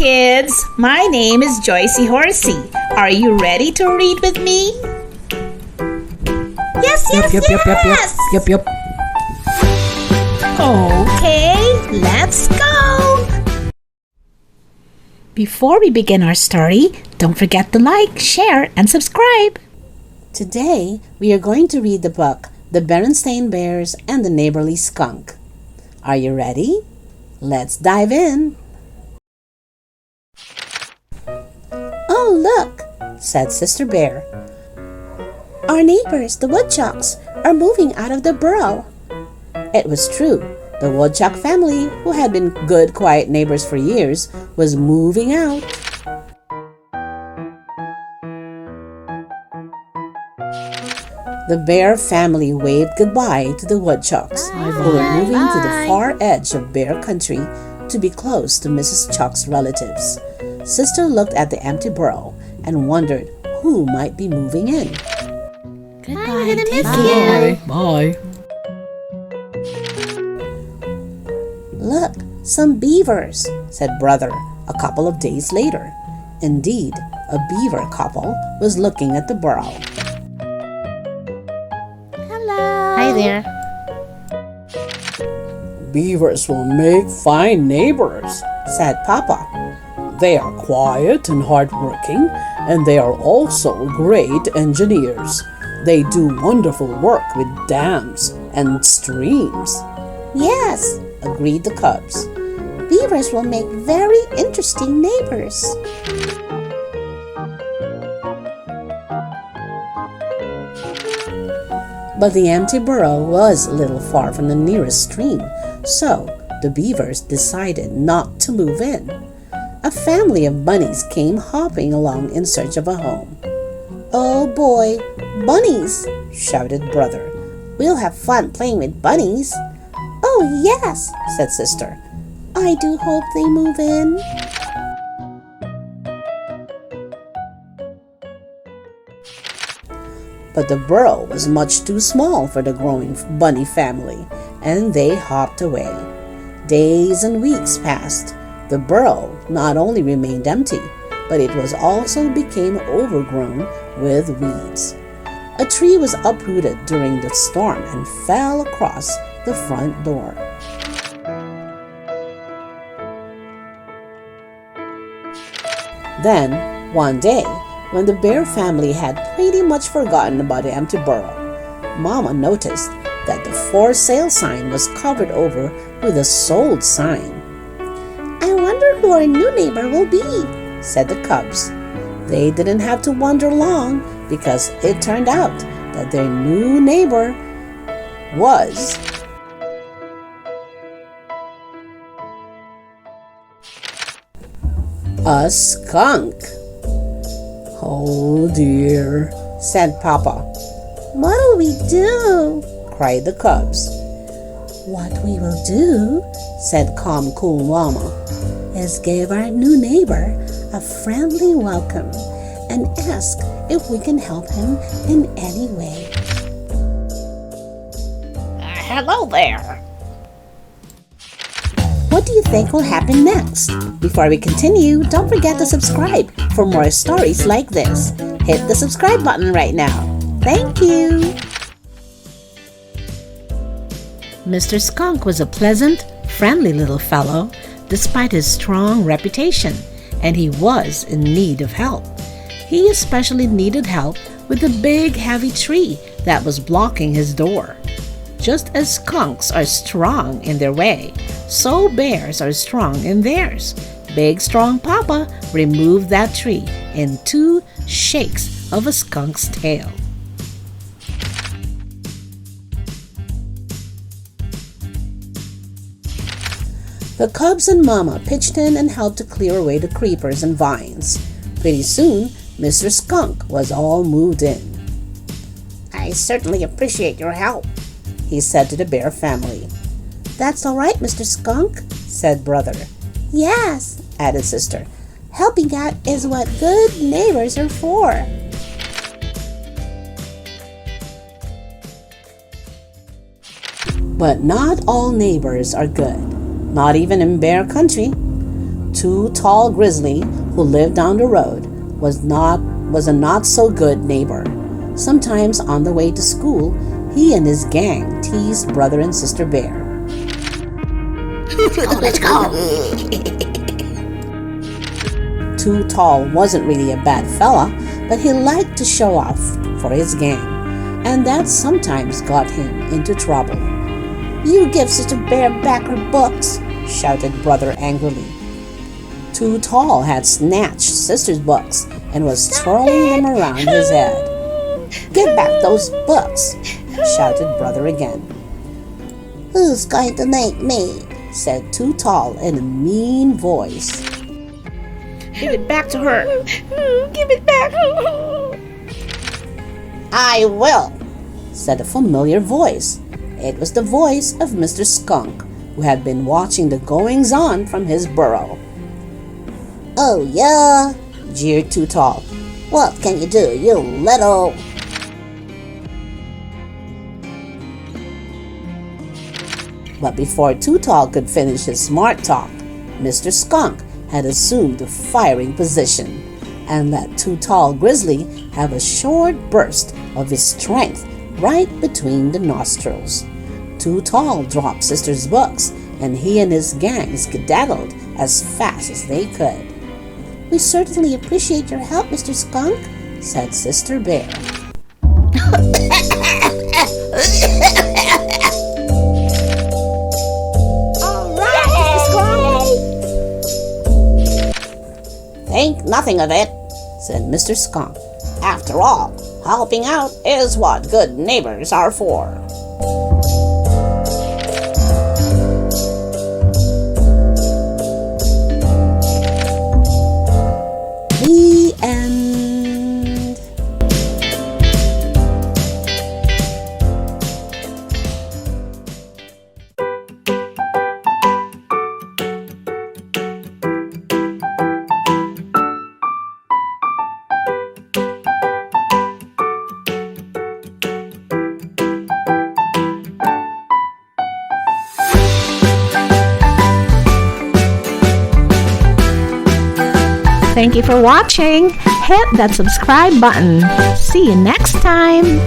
kids. My name is Joycey Horsey. Are you ready to read with me? Yes. Yep. Okay, let's go. Before we begin our story, don't forget to like, share, and subscribe. Today, we are going to read the book, The Berenstain Bears and the Neighborly Skunk. Are you ready? Let's dive in. Oh, look, said Sister Bear. Our neighbors, the woodchucks, are moving out of the burrow. It was true. The woodchuck family, who had been good, quiet neighbors for years, was moving out. The bear family waved goodbye to the woodchucks, who were moving to the far edge of bear country to be close to Mrs. Chuck's relatives. Sister looked at the empty burrow and wondered who might be moving in. Goodbye, we're gonna miss you. Bye. Look, some beavers, said Brother a couple of days later. Indeed, a beaver couple was looking at the burrow. Hello. Hi there. Beavers will make fine neighbors, Said Papa. They are quiet and hardworking, and they are also great engineers. They do wonderful work with dams and streams. Yes, agreed the cubs. Beavers will make very interesting neighbors. But the empty burrow was a little far from the nearest stream, so the beavers decided not to move in. A family of bunnies came hopping along in search of a home. Oh boy, bunnies, shouted Brother. We'll have fun playing with bunnies. Oh yes, said Sister. I do hope they move in. But the burrow was much too small for the growing bunny family, and they hopped away. Days and weeks passed. The burrow not only remained empty, but it was also became overgrown with weeds. A tree was uprooted during the storm and fell across the front door. Then, one day, when the bear family had pretty much forgotten about the empty burrow, Mama noticed that the for sale sign was covered over with a sold sign. I wonder who our new neighbor will be, said the cubs. They didn't have to wonder long, because it turned out that their new neighbor was a skunk. Oh dear, said Papa. What'll we do? cried the cubs. What we will do, said calm, cool Mama, is give our new neighbor a friendly welcome and ask if we can help him in any way. Hello there. What do you think will happen next? Before we continue, don't forget to subscribe for more stories like this. Hit the subscribe button right now. Thank you. Mr. Skunk was a pleasant, friendly little fellow, despite his strong reputation, and he was in need of help. He especially needed help with the big, heavy tree that was blocking his door. Just as skunks are strong in their way, so bears are strong in theirs. Big, strong Papa removed that tree in 2 shakes of a skunk's tail. The cubs and Mama pitched in and helped to clear away the creepers and vines. Pretty soon, Mr. Skunk was all moved in. I certainly appreciate your help, he said to the bear family. That's all right, Mr. Skunk, said Brother. Yes, added Sister. Helping out is what good neighbors are for. But not all neighbors are good, not even in bear country. Too Tall Grizzly, who lived down the road, was a not so good neighbor. Sometimes on the way to school, he and his gang teased Brother and Sister Bear. Let's go. Too Tall wasn't really a bad fella, but he liked to show off for his gang, and that sometimes got him into trouble. "You give Sister Bear back her books," shouted Brother angrily. Too Tall had snatched Sister's books and was twirling them around his head. "Give back those books," shouted Brother again. "Who's going to make me?" said Too Tall in a mean voice. Give it back to her. Give it back. "I will," said a familiar voice. It was the voice of Mr. Skunk, who had been watching the goings-on from his burrow. "Oh, yeah," jeered Too Tall. "What can you do, you little—" But before Too Tall could finish his smart talk, Mr. Skunk had assumed the firing position and let Too Tall Grizzly have a short burst of his strength right between the nostrils. Too Tall dropped Sister's books, and he and his gang skedaddled as fast as they could. "We certainly appreciate your help, Mr. Skunk," said Sister Bear. "Think nothing of it," said Mr. Skunk. "After all, helping out is what good neighbors are for." The end. Thank you for watching. Hit that subscribe button. See you next time.